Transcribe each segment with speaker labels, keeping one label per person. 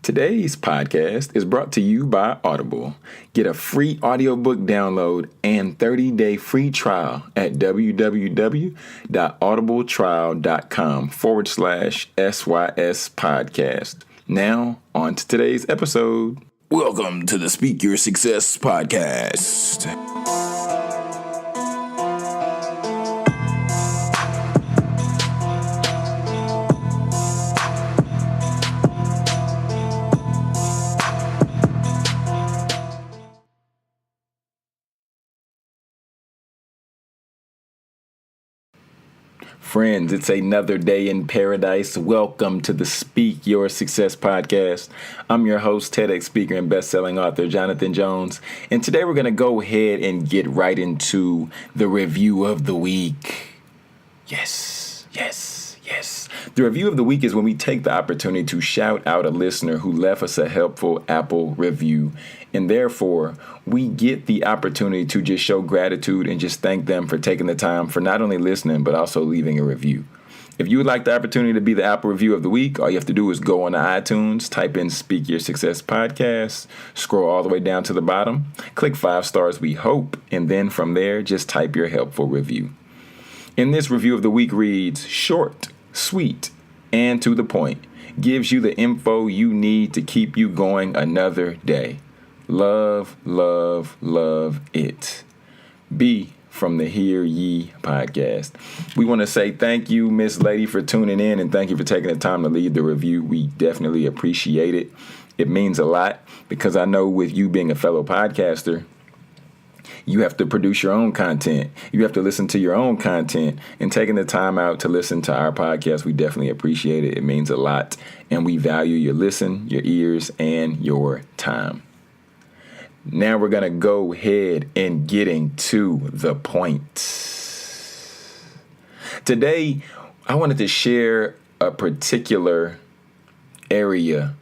Speaker 1: Today's podcast is brought to you by Audible. Get a free audiobook download and 30-day free trial at www.audibletrial.com/SYS podcast. Now, on to today's episode. Welcome to the Speak Your Success podcast. Friends, it's another day in paradise. Welcome to the Speak Your Success podcast. I'm your host, TEDx speaker and best-selling author, Jonathan Jones. And today we're going to go ahead and get right into the review of the week. Yes. The review of the week is when we take the opportunity to shout out a listener who left us a helpful Apple review. And therefore, we get the opportunity to just show gratitude and just thank them for taking the time for not only listening, but also leaving a review. If you would like the opportunity to be the Apple review of the week, all you have to do is go on to iTunes, type in Speak Your Success Podcast, scroll all the way down to the bottom, click 5 stars, we hope, and then from there, just type your helpful review. In this review of the week reads, short, sweet, and to the point, gives you the info you need to keep you going another day. Love, love, love it. B from the Hear Ye podcast. We want to say thank you, Miss Lady, for tuning in, and thank you for taking the time to leave the review. We definitely appreciate it. It means a lot because I know with you being a fellow podcaster, you have to produce your own content. You have to listen to your own content, and taking the time out to listen to our podcast, we definitely appreciate it. It means a lot, and we value your listen, your ears, and your time. Now we're going to go ahead and getting to the point. Today, I wanted to share a particular area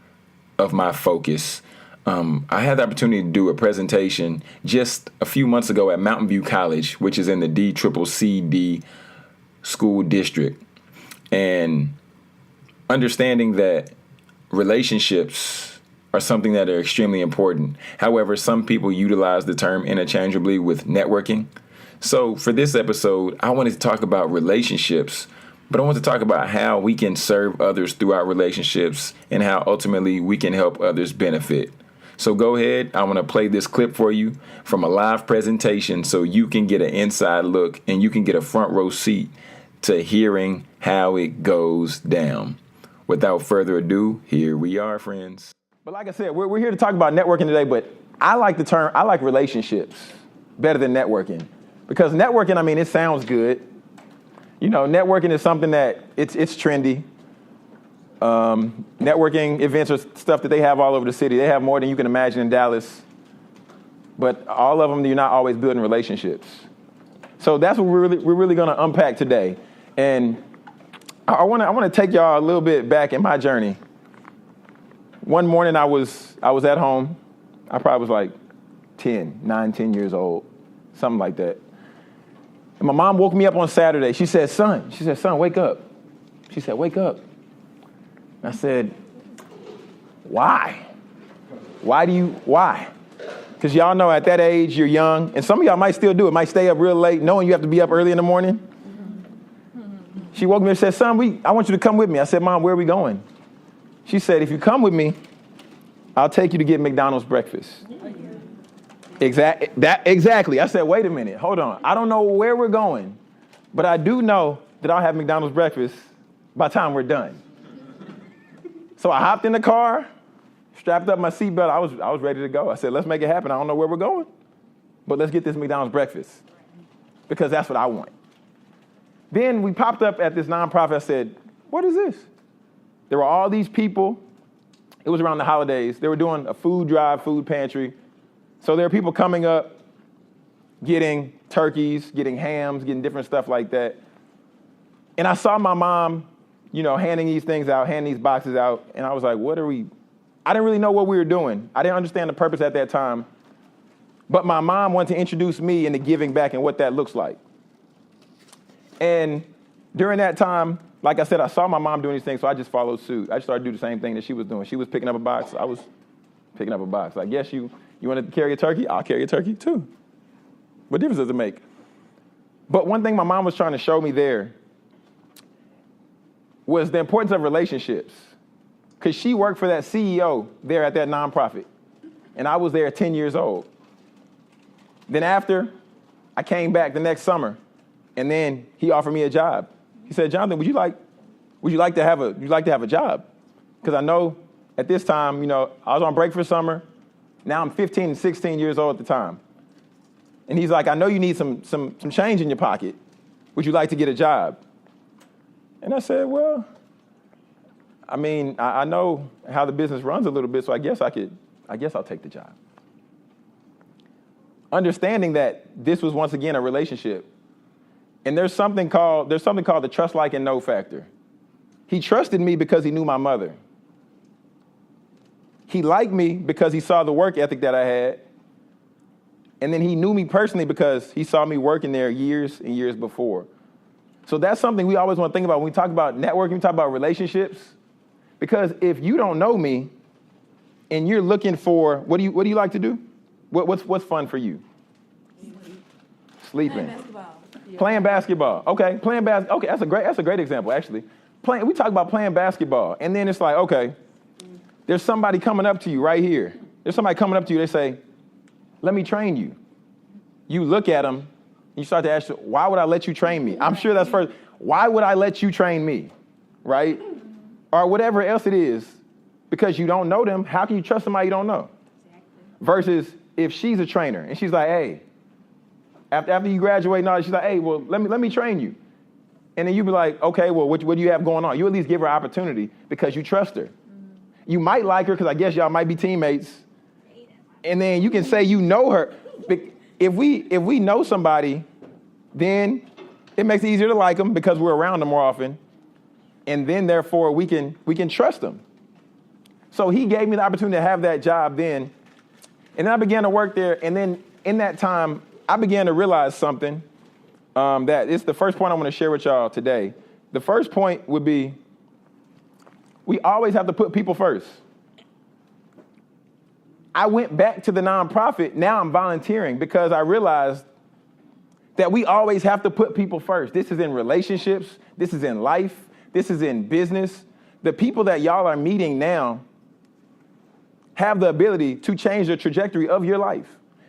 Speaker 1: of my focus. I had the opportunity to do a presentation just a few months ago at Mountain View College, which is in the DCCD school district. And understanding that relationships are something that are extremely important. However, some people utilize the term interchangeably with networking. So for this episode, I wanted to talk about relationships, but I want to talk about how we can serve others through our relationships and how ultimately we can help others benefit. So go ahead. I want to play this clip for you from a live presentation so you can get an inside look and you can get a front row seat to hearing how it goes down. Without further ado, here we are, friends. But like I said, we're here to talk about networking today, but I like relationships better than networking. Because networking, it sounds good. You know, networking is something that it's trendy. Networking events are stuff that they have all over the city. They have more than you can imagine in Dallas. But all of them, you're not always building relationships. So that's what we're really going to unpack today. And I want to take y'all a little bit back in my journey. One morning I was at home. I probably was like 10 years old, something like that. And my mom woke me up on Saturday. She said, son, wake up. She said, wake up. I said, why? Why? Because y'all know at that age, you're young. And some of y'all might still do it, might stay up real late, knowing you have to be up early in the morning. She woke me up and said, son, I want you to come with me. I said, Mom, where are we going? She said, if you come with me, I'll take you to get McDonald's breakfast. Exactly. I said, wait a minute, hold on. I don't know where we're going, but I do know that I'll have McDonald's breakfast by the time we're done. So I hopped in the car, strapped up my seatbelt. I was ready to go. I said, let's make it happen. I don't know where we're going, but let's get this McDonald's breakfast because that's what I want. Then we popped up at this nonprofit. I said, what is this? There were all these people. It was around the holidays. They were doing a food drive, food pantry. So there are people coming up, getting turkeys, getting hams, getting different stuff like that. And I saw my mom, handing these things out, handing these boxes out. And I was like, I didn't really know what we were doing. I didn't understand the purpose at that time. But my mom wanted to introduce me into giving back and what that looks like. And
Speaker 2: During that time, like I said, I saw my mom doing these things, so I just followed suit. I just started to do the same thing that she was doing. She was picking up a box. I was picking up a box. Like, yes, you want to carry a turkey? I'll carry a turkey too. What difference does it make? But one thing my mom was trying to show me there was the importance of relationships. Because she worked for that CEO there at that nonprofit. And I was there at 10 years old. Then after, I came back the next summer, and then he offered me a job. He said, Jonathan, would you like to have a job? Because I know at this time, I was on break for summer. Now I'm 15 and 16 years old at the time. And he's like, I know you need some change in your pocket. Would you like to get a job? And I said, well, I mean, I know how the business runs a little bit, so I guess I'll take the job. Understanding that this was once again a relationship. And there's something called the trust, like, and know factor. He trusted me because he knew my mother. He liked me because he saw the work ethic that I had. And then he knew me personally because he saw me working there years and years before. So that's something we always want to think about when we talk about networking, we talk about relationships. Because if you don't know me and you're looking for, what do you like to do? What's fun for you? Sleeping. Playing basketball. Okay, okay, that's a great example, actually. We talk about playing basketball, and then it's like, okay, there's somebody coming up to you right here. There's somebody coming up to you, they say, let me train you. You look at them, you start to ask, why would I let you train me? I'm sure that's first. Why would I let you train me, right? Or whatever else it is, because you don't know them. How can you trust somebody you don't know? Versus if she's a trainer and she's like, hey, after you graduate and all that, she's like, hey, well, let me train you. And then you be like, okay, well, what do you have going on? You at least give her opportunity because you trust her. You might like her because I guess y'all might be teammates. And then you can say you know her. If we know somebody, then it makes it easier to like them because we're around them more often. And then, therefore, we can trust them. So he gave me the opportunity to have that job then. And then I began to work there. And then in that time, I began to realize something that it's the first point I want to share with y'all today. The first point would be we always have to put people first. I went back to the nonprofit. Now I'm volunteering because I realized that we always have to put people first. This is in relationships. This is in life. This is in business. The people that y'all are meeting now have the ability to change the trajectory of your life.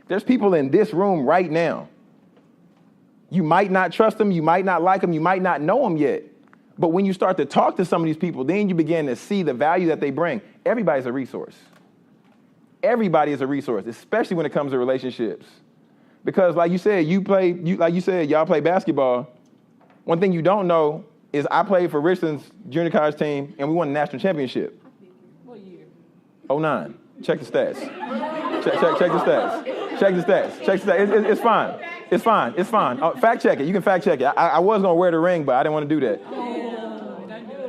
Speaker 2: There's people in this room right now. You might not trust them. You might not like them. You might not know them yet. But when you start to talk to some of these people, then you begin to see the value that they bring. Everybody's a resource. Everybody is a resource, especially when it comes to relationships. Because like you said, y'all play basketball. One thing you don't know is I played for Richland's junior college team, and we won the national championship.
Speaker 3: What year?
Speaker 2: 09. Check the stats. Check the stats. Check the stats. It's fine. It's fine. It's fine. Fact check it. You can fact check it. I was gonna wear the ring, but I didn't want to do that.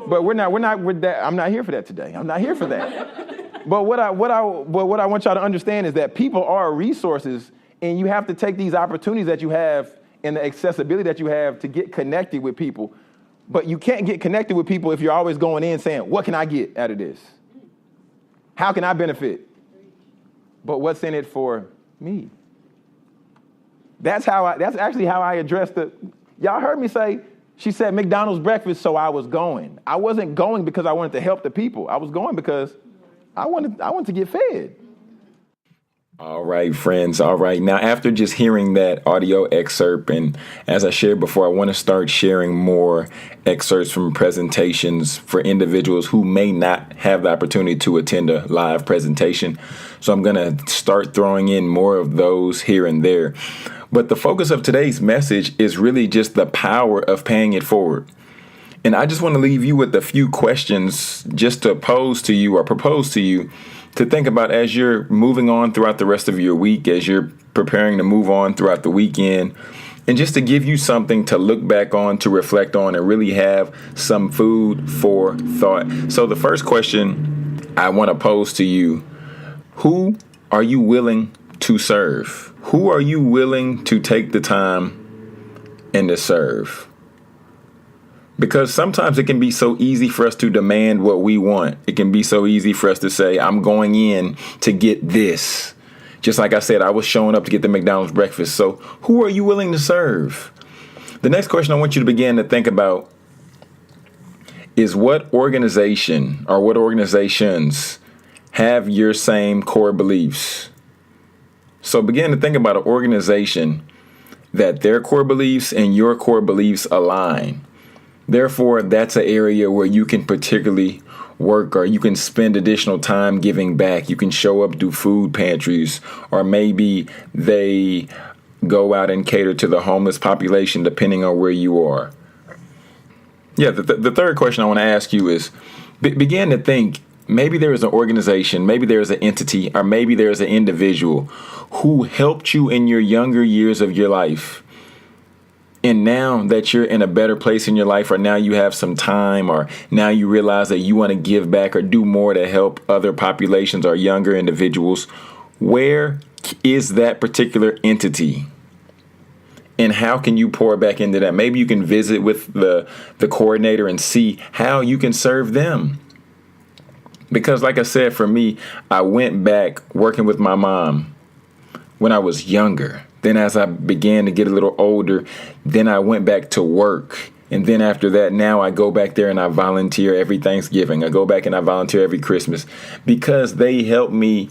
Speaker 2: But we're not with that. I'm not here for that today. I'm not here for that. But what I want y'all to understand is that people are resources, and you have to take these opportunities that you have and the accessibility that you have to get connected with people. But you can't get connected with people if you're always going in saying, what can I get out of this? How can I benefit? But what's in it for me? That's actually how I addressed y'all heard me say, she said McDonald's breakfast, so I was going. I wasn't going because I wanted to help the people. I was going because I wanted to get fed.
Speaker 1: All right, friends. All right. Now, after just hearing that audio excerpt, and as I shared before, I want to start sharing more excerpts from presentations for individuals who may not have the opportunity to attend a live presentation. So I'm going to start throwing in more of those here and there. But the focus of today's message is really just the power of paying it forward. And I just want to leave you with a few questions just to pose to you or propose to you to think about as you're moving on throughout the rest of your week, as you're preparing to move on throughout the weekend, and just to give you something to look back on, to reflect on, and really have some food for thought. So the first question I want to pose to you, who are you willing to serve? Who are you willing to take the time and to serve? Because sometimes it can be so easy for us to demand what we want. It can be so easy for us to say, I'm going in to get this. Just like I said, I was showing up to get the McDonald's breakfast. So who are you willing to serve? The next question I want you to begin to think about is what organization or what organizations have your same core beliefs? So begin to think about an organization that their core beliefs and your core beliefs align. Therefore, that's an area where you can particularly work, or you can spend additional time giving back. You can show up, do food pantries, or maybe they go out and cater to the homeless population, depending on where you are. Yeah, the third question I want to ask you is begin to think, maybe there is an organization, maybe there is an entity, or maybe there is an individual who helped you in your younger years of your life. And now that you're in a better place in your life, or now you have some time, or now you realize that you want to give back or do more to help other populations or younger individuals, where is that particular entity? And how can you pour back into that? Maybe you can visit with the coordinator and see how you can serve them. Because like I said, for me, I went back working with my mom when I was younger. Then as I began to get a little older, then I went back to work. And then after that, now I go back there and I volunteer every Thanksgiving. I go back and I volunteer every Christmas, because they help me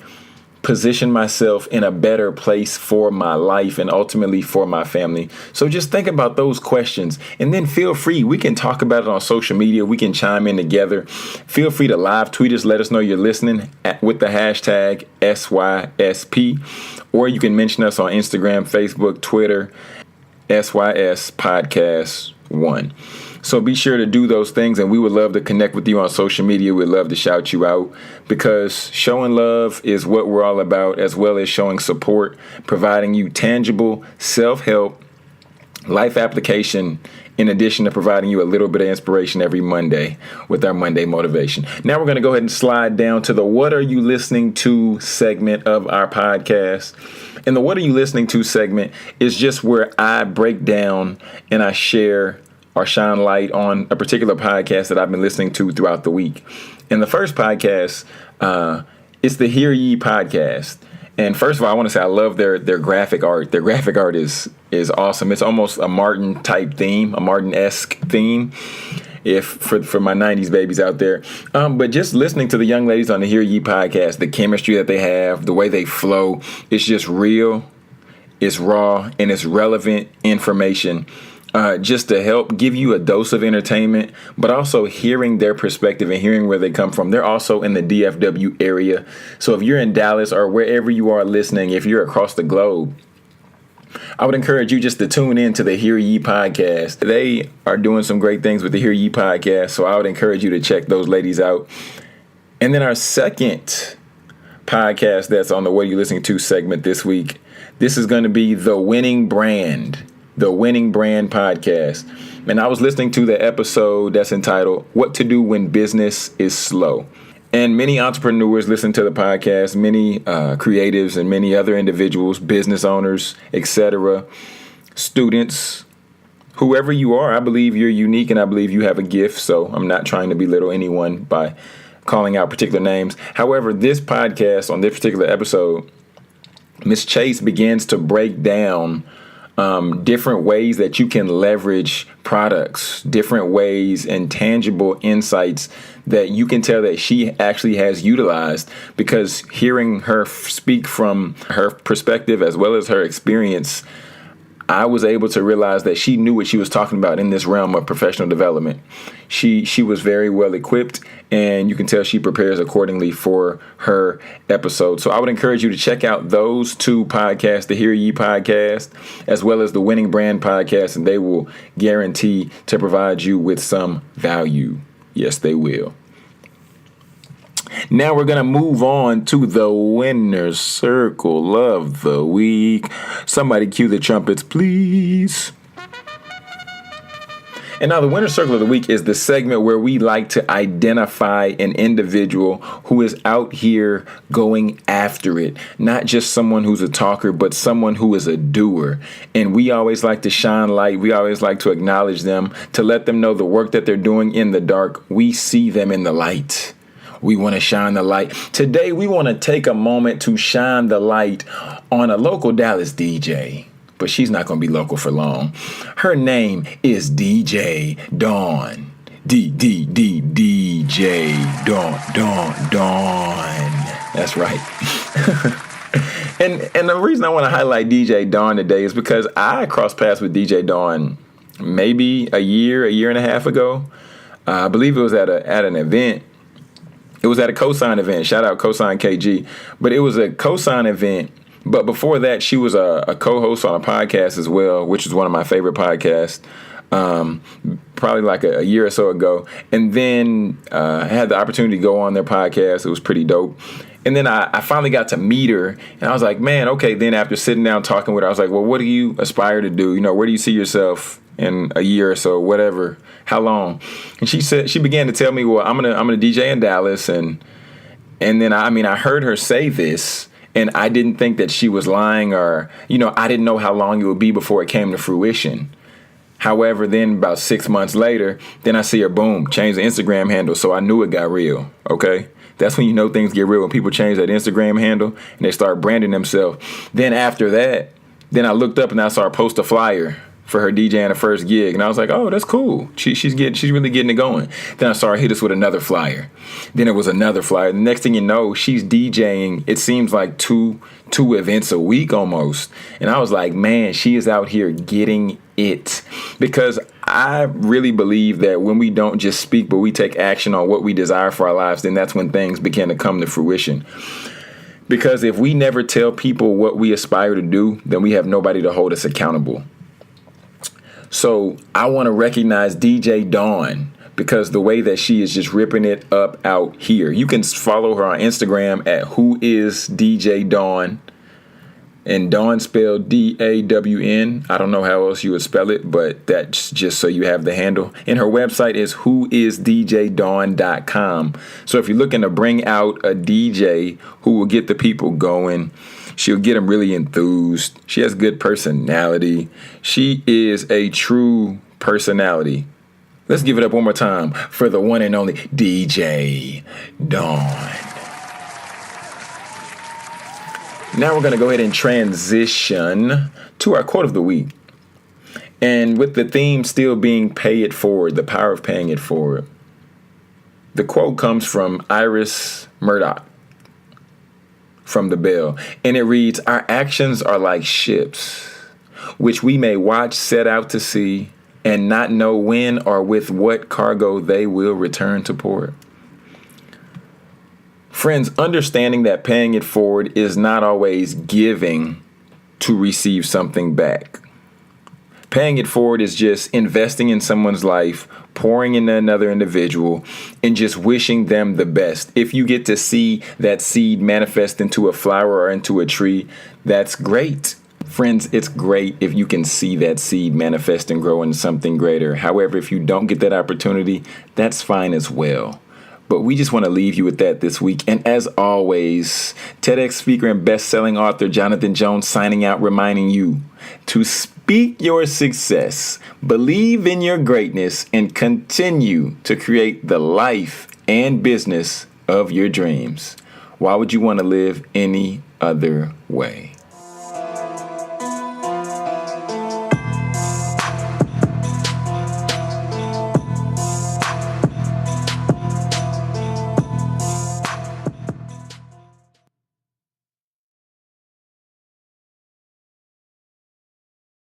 Speaker 1: position myself in a better place for my life and ultimately for my family. So just think about those questions, and then feel free. We can talk about it on social media. We can chime in together. Feel free to live tweet us. Let us know you're listening with the hashtag SYSP, or you can mention us on Instagram, Facebook, Twitter, SYS Podcast 1. So be sure to do those things, and we would love to connect with you on social media. We'd love to shout you out, because showing love is what we're all about, as well as showing support, providing you tangible self-help, life application, in addition to providing you a little bit of inspiration every Monday with our Monday motivation. Now we're going to go ahead and slide down to the What Are You Listening To segment of our podcast. And the What Are You Listening To segment is just where I break down and I share or shine light on a particular podcast that I've been listening to throughout the week. And the first podcast, it's the Hear Ye podcast. And first of all, I want to say I love their graphic art. Their graphic art is awesome. It's almost a Martin type theme, a Martin-esque theme, if for my 90s babies out there. But just listening to the young ladies on the Hear Ye podcast, the chemistry that they have, the way they flow, it's just real, it's raw, and it's relevant information. Just to help give you a dose of entertainment, but also hearing their perspective and hearing where they come from. They're also in the DFW area. So if you're in Dallas or wherever you are listening, if you're across the globe, I would encourage you just to tune in to the Hear Ye podcast. They are doing some great things with the Hear Ye podcast, so I would encourage you to check those ladies out. And then our second podcast that's on the What Are You Listening To segment this week, this is going to be The Winning Brand. The Winning Brand podcast. And I was listening to the episode that's entitled What to Do When Business is Slow. And many entrepreneurs listen to the podcast, many creatives and many other individuals, business owners, etc., students, whoever you are. I believe you're unique and I believe you have a gift. So I'm not trying to belittle anyone by calling out particular names. However, this podcast, on this particular episode, Ms. Chase begins to break down different ways that you can leverage products, different ways and tangible insights that you can tell that she actually has utilized, because hearing her speak from her perspective as well as her experience, I was able to realize that she knew what she was talking about in this realm of professional development. She was very well equipped, and you can tell she prepares accordingly for her episode. So I would encourage you to check out those two podcasts, the Hear Ye podcast, as well as the Winning Brand podcast, and they will guarantee to provide you with some value. Yes, they will. Now we're going to move on to the winner's circle of the week. Somebody cue the trumpets, please. And now the winner circle of the week is the segment where we like to identify an individual who is out here going after it. Not just someone who's a talker, but someone who is a doer. And we always like to shine light. We always like to acknowledge them, to let them know the work that they're doing in the dark. We see them in the light. We want to shine the light. Today, we want to take a moment to shine the light on a local Dallas DJ. But she's not going to be local for long. Her name is DJ Dawn. DJ Dawn. That's right. and the reason I want to highlight DJ Dawn today is because I crossed paths with DJ Dawn maybe a year and a half ago. I believe it was at an event. It was at a Cosign event. Shout out Cosign KG. But it was a Cosign event. But before that, she was a co-host on a podcast as well, which is one of my favorite podcasts, probably like a year or so ago. And then I had the opportunity to go on their podcast. It was pretty dope. And then I finally got to meet her. And I was like, man, okay. Then after sitting down talking with her, I was like, well, what do you aspire to do? You know, where do you see yourself in a year or so, whatever, how long? And she began to tell me, well, I'm gonna DJ in Dallas. And then, I heard her say this. And I didn't think that she was lying or, I didn't know how long it would be before it came to fruition. However, then about 6 months later, then I see her, boom, change the Instagram handle. So I knew it got real, okay? That's when you know things get real, when people change that Instagram handle and they start branding themselves. Then after that, then I looked up and I saw her post a flyer for her DJing her first gig. And I was like, oh, that's cool. She's really getting it going. Then I saw her hit us with another flyer. Then it was another flyer. The next thing you know, she's DJing, it seems like two events a week almost. And I was like, man, she is out here getting it. Because I really believe that when we don't just speak, but we take action on what we desire for our lives, then that's when things begin to come to fruition. Because if we never tell people what we aspire to do, then we have nobody to hold us accountable. So I want to recognize DJ Dawn because the way that she is just ripping it up out here. You can follow her on Instagram at whoisdjdawn. And Dawn spelled DAWN. I don't know how else you would spell it, but that's just so you have the handle. And her website is whoisdjdawn.com. So if you're looking to bring out a DJ who will get the people going, she'll get them really enthused. She has good personality. She is a true personality. Let's give it up one more time for the one and only DJ Dawn. Now we're going to go ahead and transition to our quote of the week. And with the theme still being pay it forward, the power of paying it forward. The quote comes from Iris Murdoch from The Bell. And it reads, our actions are like ships, which we may watch set out to sea and not know when or with what cargo they will return to port. Friends, understanding that paying it forward is not always giving to receive something back. Paying it forward is just investing in someone's life, pouring into another individual, and just wishing them the best. If you get to see that seed manifest into a flower or into a tree, that's great. Friends, it's great if you can see that seed manifest and grow into something greater. However, if you don't get that opportunity, that's fine as well. But we just want to leave you with that this week. And as always, TEDx speaker and best-selling author Jonathan Jones signing out, reminding you to speak your success, believe in your greatness, and continue to create the life and business of your dreams. Why would you want to live any other way?